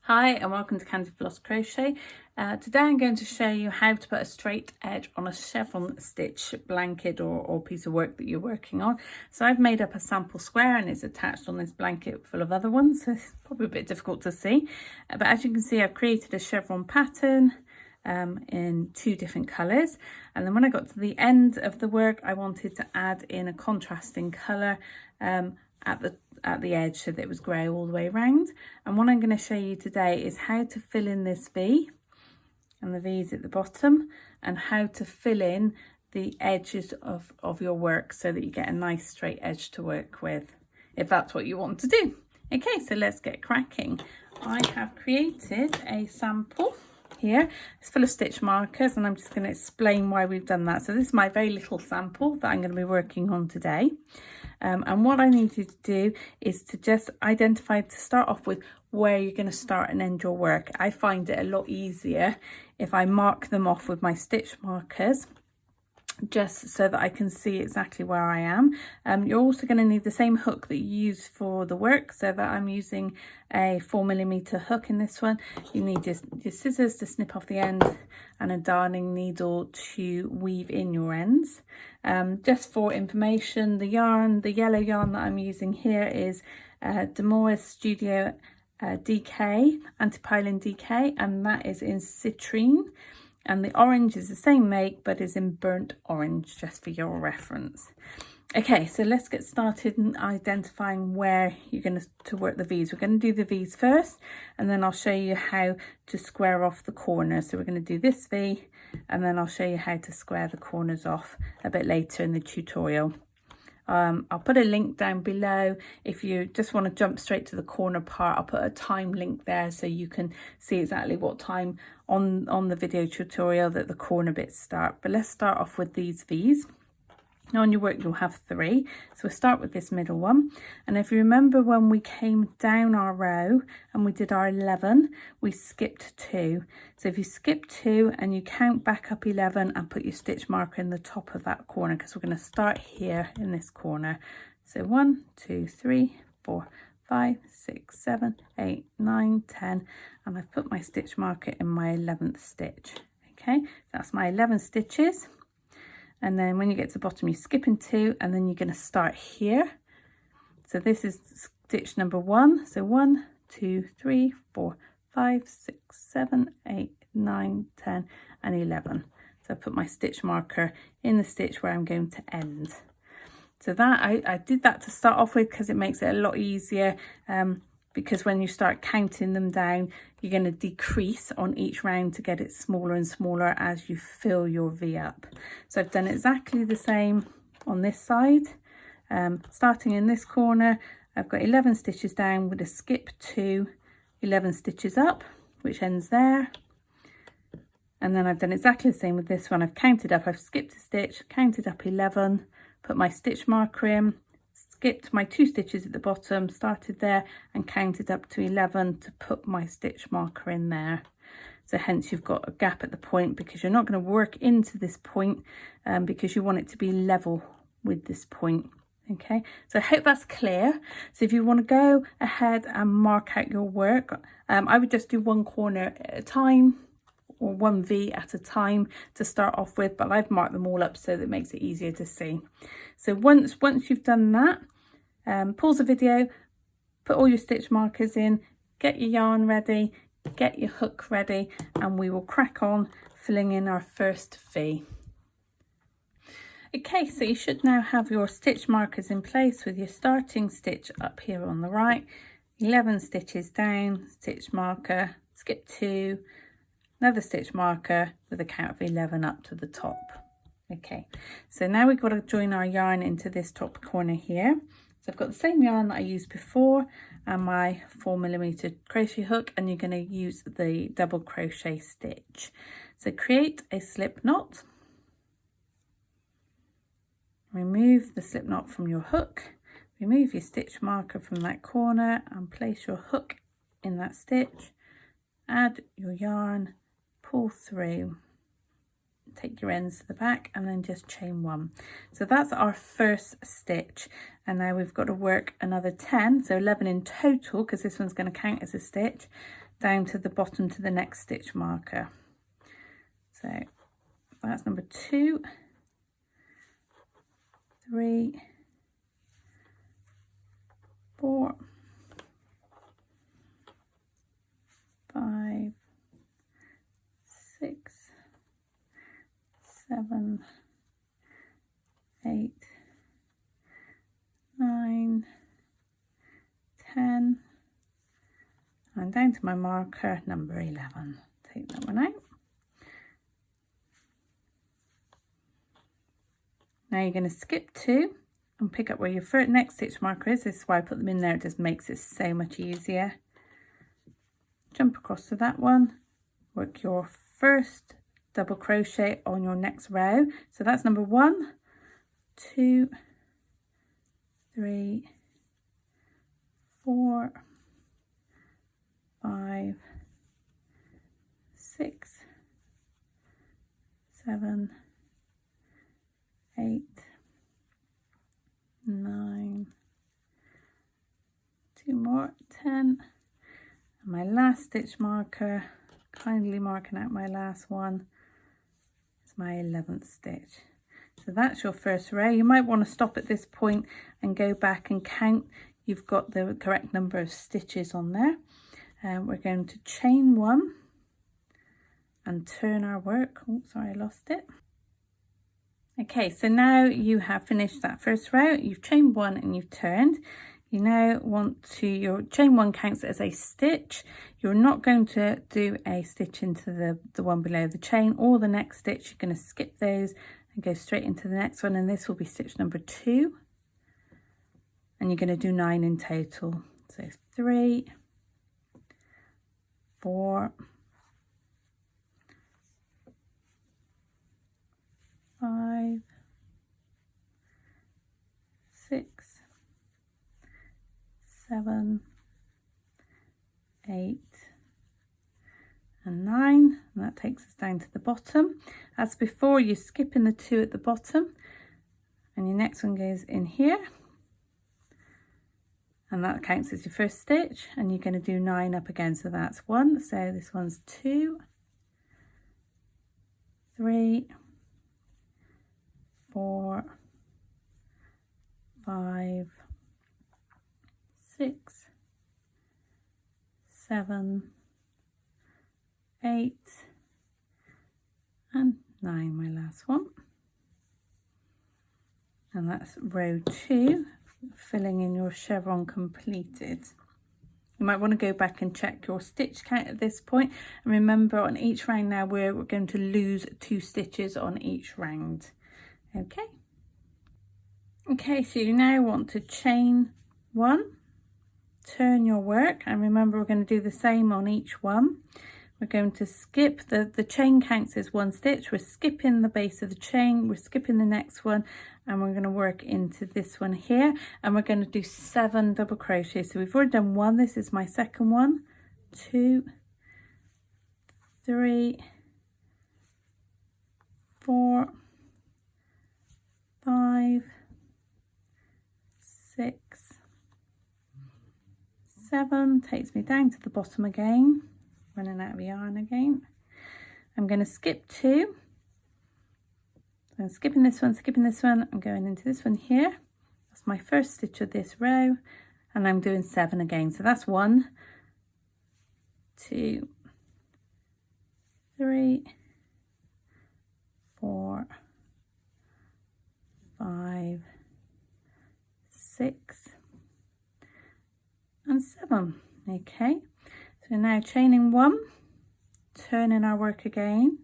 Hi and welcome to Candyfloss Crochet. Today I'm going to show you how to put a straight edge on a chevron stitch blanket or piece of work that you're working on. So I've made up a sample square and it's attached on this blanket full of other ones, so it's probably a bit difficult to see. But as you can see, I've created a chevron pattern in two different colours, and then when I got to the end of the work I wanted to add in a contrasting colour at the edge so that it was grey all the way around. And what I'm going to show you today is how to fill in this V and the V's at the bottom, and how to fill in the edges of your work so that you get a nice straight edge to work with, if that's what you want to do. Okay, so let's get cracking. I have created a sample here. It's full of stitch markers and I'm just going to explain why we've done that. So this is my very little sample that I'm going to be working on today. And what I need you to do is to just identify, to start off with, where you're going to start and end your work. I find it a lot easier if I mark them off with my stitch markers, just so that I can see exactly where I am. You're also going to need the same hook that you use for the work, so that I'm using a 4mm hook in this one. You need your scissors to snip off the end and a darning needle to weave in your ends. Just for information, the yellow yarn that I'm using here is Demora's Studio DK, Antipylon DK, and that is in citrine. And the orange is the same make, but is in burnt orange, just for your reference. Okay, so let's get started in identifying where you're going to work the V's. We're going to do the V's first, and then I'll show you how to square off the corners. So we're going to do this V, and then I'll show you how to square the corners off a bit later in the tutorial. I'll put a link down below if you just want to jump straight to the corner part. I'll put a time link there so you can see exactly what time on the video tutorial that the corner bits start. But let's start off with these V's. Now on your work you'll have 3, so we'll start with this middle one. And if you remember, when we came down our row and we did our 11, we skipped 2. So if you skip 2 and you count back up 11 and put your stitch marker in the top of that corner, because we're going to start here in this corner. So 1, 2, 3, 4, 5, 6, 7, 8, 9, 10, and I've put my stitch marker in my 11th stitch. Okay, that's my 11 stitches. And then when you get to the bottom, you skip in 2, and then you're going to start here. So this is stitch number 1. So 1, 2, 3, 4, 5, 6, 7, 8, 9, 10, and 11. So I put my stitch marker in the stitch where I'm going to end. So that I did that to start off with because it makes it a lot easier. Because when you start counting them down, you're going to decrease on each round to get it smaller and smaller as you fill your V up. So I've done exactly the same on this side. Starting in this corner, I've got 11 stitches down with a skip to 11 stitches up, which ends there. And then I've done exactly the same with this one. I've counted up, I've skipped a stitch, counted up 11, put my stitch marker in, skipped my 2 stitches at the bottom, started there and counted up to 11 to put my stitch marker in there. So hence you've got a gap at the point, because you're not going to work into this point because you want it to be level with this point. Okay, so I hope that's clear. So if you want to go ahead and mark out your work, I would just do one corner at a time, or one V at a time to start off with, but I've marked them all up so that it makes it easier to see. So once you've done that, pause the video, put all your stitch markers in, get your yarn ready, get your hook ready, and we will crack on filling in our first V. Okay, so you should now have your stitch markers in place with your starting stitch up here on the right, 11 stitches down, stitch marker, skip 2, another stitch marker with a count of 11 up to the top. Okay, so now we've got to join our yarn into this top corner here. So I've got the same yarn that I used before and my 4mm crochet hook, and you're going to use the double crochet stitch. So create a slip knot, remove the slip knot from your hook, remove your stitch marker from that corner and place your hook in that stitch, add your yarn, pull through, take your ends to the back, and then just chain 1. So that's our first stitch, and now we've got to work another 10, so 11 in total, because this one's going to count as a stitch. down to the bottom to the next stitch marker. So that's number 2, 3, 4, 5, 6, 7, 8, 9, 10, and down to my marker number 11. Take that one out. Now you're going to skip 2 and pick up where your first next stitch marker is. This is why I put them in there, it just makes it so much easier. Jump across to that one, work your first double crochet on your next row. So that's number 1, 2, 3, 4, 5, 6, 7, 8, 9, 2 more, 10, and my last stitch marker, kindly marking out my last one, is my 11th stitch. So that's your first row. You might want to stop at this point and go back and count you've got the correct number of stitches on there. We're going to chain 1 and turn our work. Oh, sorry, I lost it. Okay, so now you have finished that first row. You've chained 1 and you've turned. You now want to, your chain 1 counts as a stitch. You're not going to do a stitch into the one below the chain or the next stitch. You're going to skip those and go straight into the next one, and this will be stitch number 2. And you're going to do 9 in total. So 3, 4, 5, 6, 7, 8, and 9, and that takes us down to the bottom. As before, you're skipping the 2 at the bottom, and your next one goes in here, and that counts as your first stitch, and you're going to do 9 up again. So that's 1, so this one's 2, 3, 4, 5, 6, 7, 8, and 9, my last one. And that's row 2, filling in your chevron completed. You might want to go back and check your stitch count at this point, and remember on each round now we're going to lose 2 stitches on each round. Okay, so you now want to chain 1, turn your work, and remember we're going to do the same on each one. We're going to skip the chain counts as 1 stitch. We're skipping the base of the chain, we're skipping the next one, and we're going to work into this one here, and we're going to do 7 double crochets. So we've already done 1, this is my second one, 2, 3, 4, 5, 6, 7, takes me down to the bottom again, running out of yarn again. I'm going to skip 2, so I'm skipping this one, I'm going into this one here, that's my first stitch of this row, and I'm doing 7 again. So that's 1, 2, 3, 4, 5, 6, and 7. Okay, so now chaining 1, turning our work again.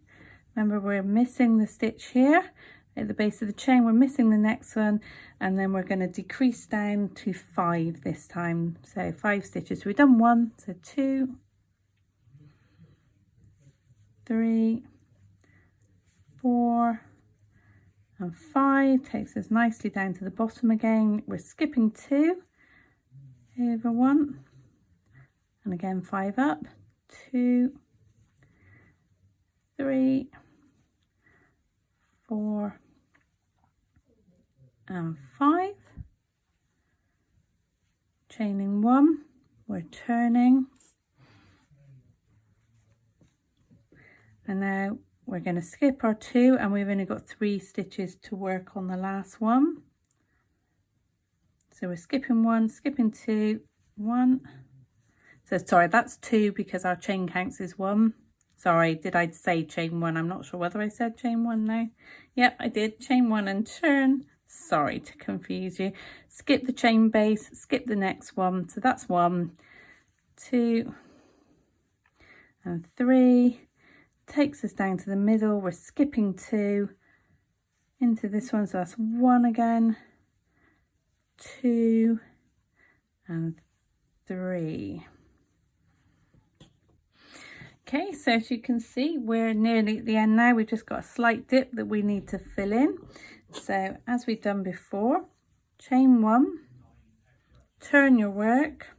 Remember we're missing the stitch here at the base of the chain, we're missing the next one, and then we're going to decrease down to 5 this time, so 5 stitches. So we've done 1, so 2, 3, 4, and 5, takes us nicely down to the bottom again. We're skipping 2 over 1, and again 5 up, 2, 3, 4, and 5, chaining 1, we're turning, And now we're going to skip our 2, and we've only got 3 stitches to work on the last one. So we're skipping 1, skipping 2, 1. So sorry, that's 2 because our chain counts is 1. Sorry, did I say chain 1? I'm not sure whether I said chain 1 now. Yep, I did. Chain 1 and turn. Sorry to confuse you. Skip the chain base, skip the next one. So that's 1, 2 and 3. Takes us down to the middle. We're skipping 2 into this one. So that's 1 again, 2 and 3. Okay, so as you can see, we're nearly at the end now. We've just got a slight dip that we need to fill in. So as we've done before, chain 1, turn your work,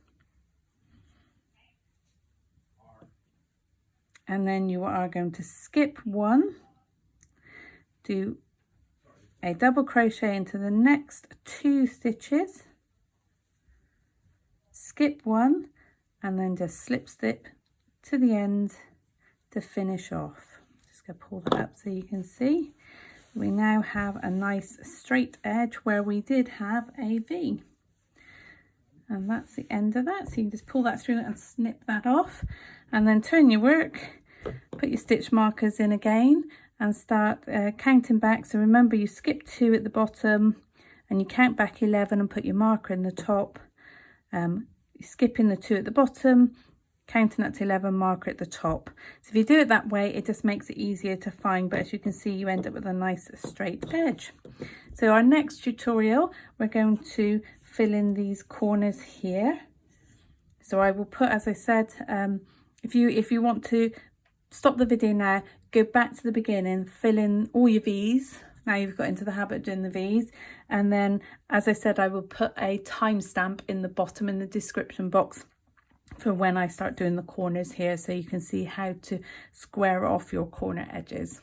and then you are going to skip 1, do a double crochet into the next 2 stitches, skip 1, and then just slip stitch to the end to finish off. Just going to pull that up so you can see. We now have a nice straight edge where we did have a V. And that's the end of that. So you can just pull that through and snip that off, and then turn your work, put your stitch markers in again, and start counting back. So remember, you skip 2 at the bottom and you count back 11 and put your marker in the top. You're skipping the 2 at the bottom, counting that to 11, marker at the top. So if you do it that way, it just makes it easier to find, but as you can see, you end up with a nice straight edge. So our next tutorial, we're going to fill in these corners here. So I will put, as I said, if you want to stop the video now, go back to the beginning, fill in all your V's. Now you've got into the habit of doing the V's, and then, as I said, I will put a timestamp in the bottom in the description box for when I start doing the corners here, so you can see how to square off your corner edges.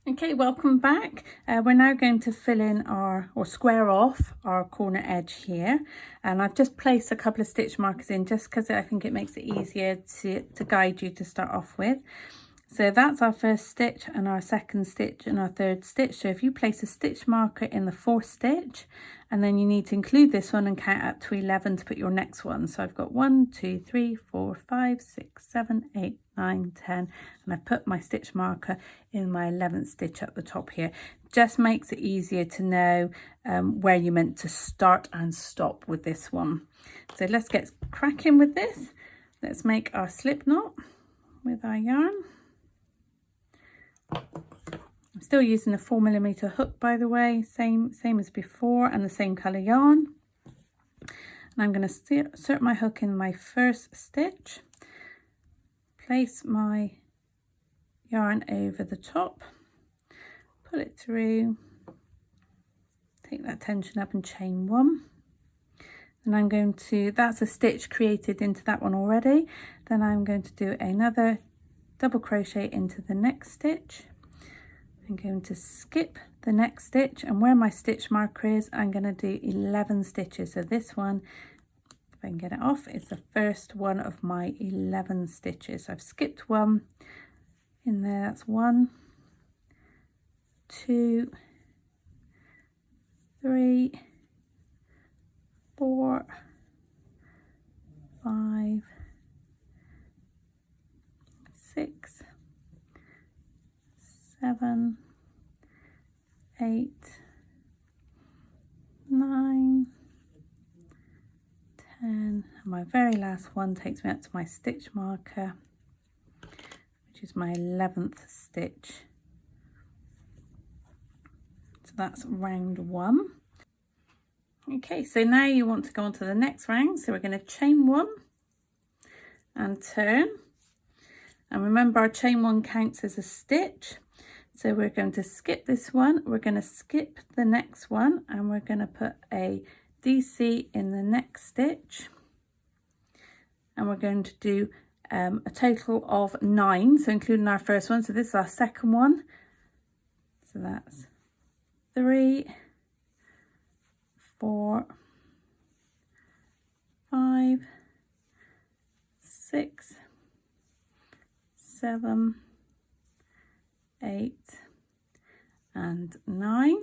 Okay, welcome back. We're now going to fill in or square off our corner edge here, and I've just placed a couple of stitch markers in just because I think it makes it easier to guide you to start off with. So that's our first stitch and our second stitch and our third stitch. So if you place a stitch marker in the 4th stitch, and then you need to include this one and count up to 11 to put your next one. So I've got 1, 2, 3, 4, 5, 6, 7, 8, 9, 10, and I've put my stitch marker in my 11th stitch at the top here. Just makes it easier to know where you're meant to start and stop with this one. So let's get cracking with this. Let's make our slip knot with our yarn. I'm still using a 4mm hook, by the way, same as before, and the same colour yarn. And I'm going to insert my hook in my first stitch, place my yarn over the top, pull it through, take that tension up and chain 1. And I'm going to, that's a stitch created into that one already. Then I'm going to do another double crochet into the next stitch. I'm going to skip the next stitch, and where my stitch marker is, I'm going to do 11 stitches. So this one, if I can get it off, is the first one of my 11 stitches. So I've skipped 1 in there. That's 1, 2, 3, 4, 5, 6, 7, 8, 9, 10, and my very last one takes me up to my stitch marker, which is my 11th stitch. So that's round 1. Okay, so now you want to go on to the next round, so we're going to chain 1 and turn. And remember, our chain 1 counts as a stitch. So we're going to skip this one, we're going to skip the next one, and we're going to put a DC in the next stitch. And we're going to do a total of 9, so including our first one. So this is our second one. So that's 3, 4, 5, 6, 7, 8 and 9.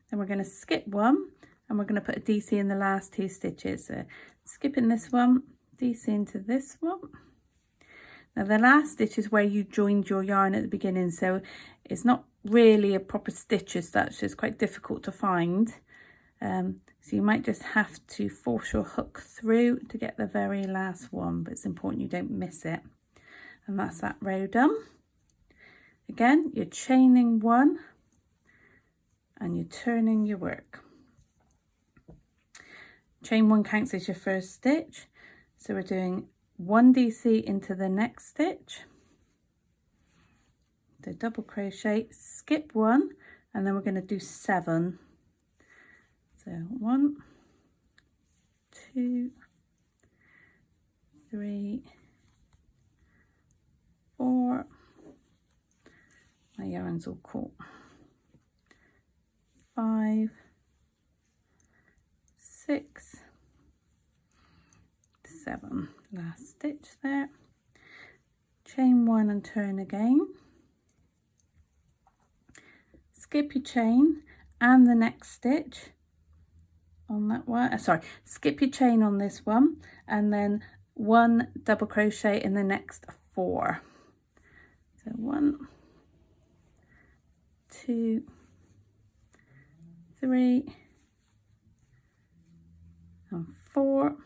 Then we're going to skip one and we're going to put a DC in the last 2 stitches. So skipping this one, DC into this one. Now the last stitch is where you joined your yarn at the beginning, so it's not really a proper stitch as such, so it's quite difficult to find. So you might just have to force your hook through to get the very last one, but it's important you don't miss it. And that's that row done. Again, you're chaining one and you're turning your work. Chain one counts as your first stitch, so we're doing 1 DC into the next stitch, so double crochet, skip one, and then we're going to do 7. So 1, 2, 3, 4, my yarn's all caught, 5, 6, 7, last stitch there, chain one and turn again, skip your chain and the next stitch on that one, skip your chain on this one and then 1 double crochet in the next 4. So 1, 2, 3 and 4,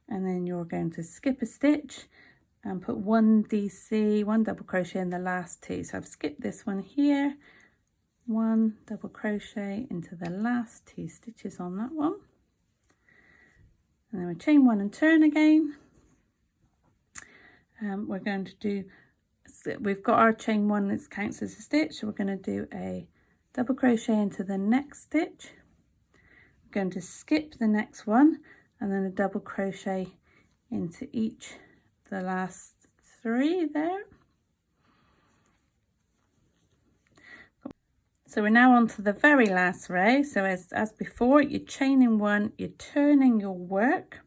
and then you're going to skip a stitch and put 1 DC, 1 double crochet in the last 2. So I've skipped this one here, 1 double crochet into the last 2 stitches on that one, and then we chain one and turn again. We're going to do, we've got our chain one that counts as a stitch, so we're going to do a double crochet into the next stitch. We're going to skip the next one and then a double crochet into each the last 3 there. So we're now on to the very last row. So as before, you're chaining one, you're turning your work,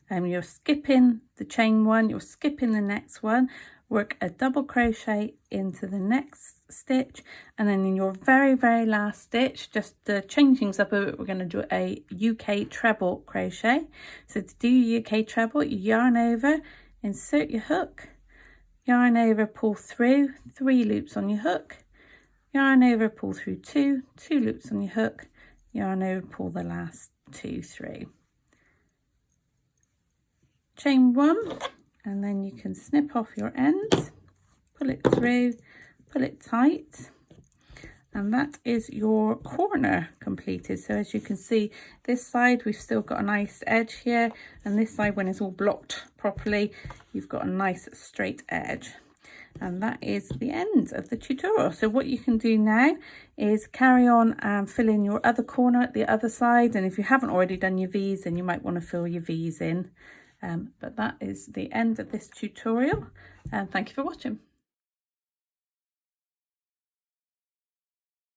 and you're skipping the chain one, you're skipping the next one, work a double crochet into the next stitch, and then in your very last stitch, just to change things up a bit, we're going to do a UK treble crochet. So to do UK treble, you yarn over, insert your hook, yarn over, pull through, 3 loops on your hook, yarn over, pull through 2 loops on your hook, yarn over, pull the last 2 through, chain 1, and then you can snip off your ends, pull it through, pull it tight, and that is your corner completed. So as you can see, this side we've still got a nice edge here, and this side, when it's all blocked properly, you've got a nice straight edge. And that is the end of the tutorial. So what you can do now is carry on and fill in your other corner at the other side, and if you haven't already done your V's, then you might want to fill your V's in. But that is the end of this tutorial, and thank you for watching.